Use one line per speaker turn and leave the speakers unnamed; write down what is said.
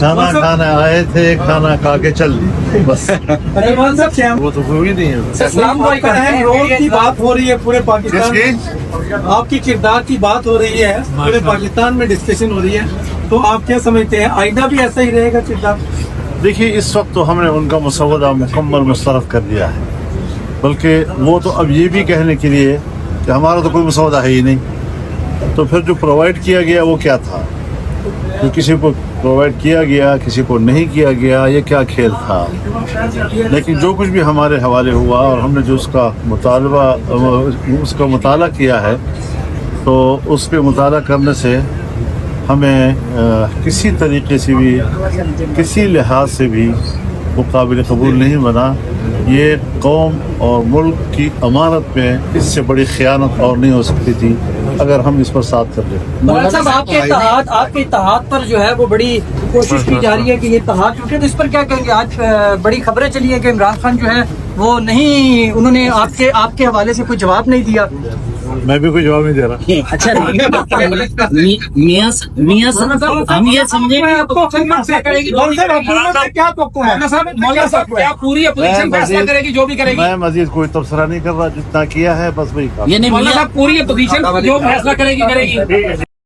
کھانا کھانے آئے تھے, کھانا کھا کے چل دی بس.
عمران صاحب کیا
وہ تو کوئی نہیں ہے.
اسلام رول کی بات ہو رہی ہے پورے پاکستان میں, آپ کی کردار کی بات ہو رہی ہے پورے پاکستان میں, ڈسکشن ہو رہی ہے, تو آپ کیا سمجھتے ہیں آئندہ بھی ایسا ہی رہے گا کردار؟
دیکھیے اس وقت تو ہم نے ان کا مسودہ مکمل مسترد کر دیا ہے, بلکہ وہ تو اب یہ بھی کہنے کے لیے کہ ہمارا تو کوئی مسودہ ہے ہی نہیں, تو پھر جو پرووائڈ کیا گیا وہ کیا تھا, جو کسی کو پرووائڈ کیا گیا کسی کو نہیں کیا گیا, یہ کیا کھیل تھا. لیکن جو کچھ بھی ہمارے حوالے ہوا اور ہم نے جو اس کا مطالعہ کیا ہے, تو اس پہ مطالعہ کرنے سے ہمیں کسی طریقے سے بھی کسی لحاظ سے بھی وہ قابل قبول نہیں بنا. یہ قوم اور ملک کی امانت میں اس سے بڑی خیانت اور نہیں ہو سکتی تھی اگر ہم اس پر ساتھ کر لیں.
مولانا صاحب آپ کے اتحاد پر جو ہے وہ بڑی کوشش کی جا رہی ہے کہ یہ اتحاد ٹوٹے, تو اس پر کیا کہیں گے؟ آج بڑی خبریں چلی ہیں کہ عمران خان جو ہے وہ نہیں, انہوں نے آپ کے حوالے سے کوئی جواب نہیں دیا.
میں بھی کوئی جواب نہیں دے رہا.
اچھا میاں ہم یہ سمجھیں
کیا پوری اپوزیشن فیصلہ کرے گی جو بھی کرے گی؟
میں مزید کوئی تبصرہ نہیں کر رہا, جتنا کیا ہے بس وہی کام.
پوری اپوزیشن جو فیصلہ کرے گی.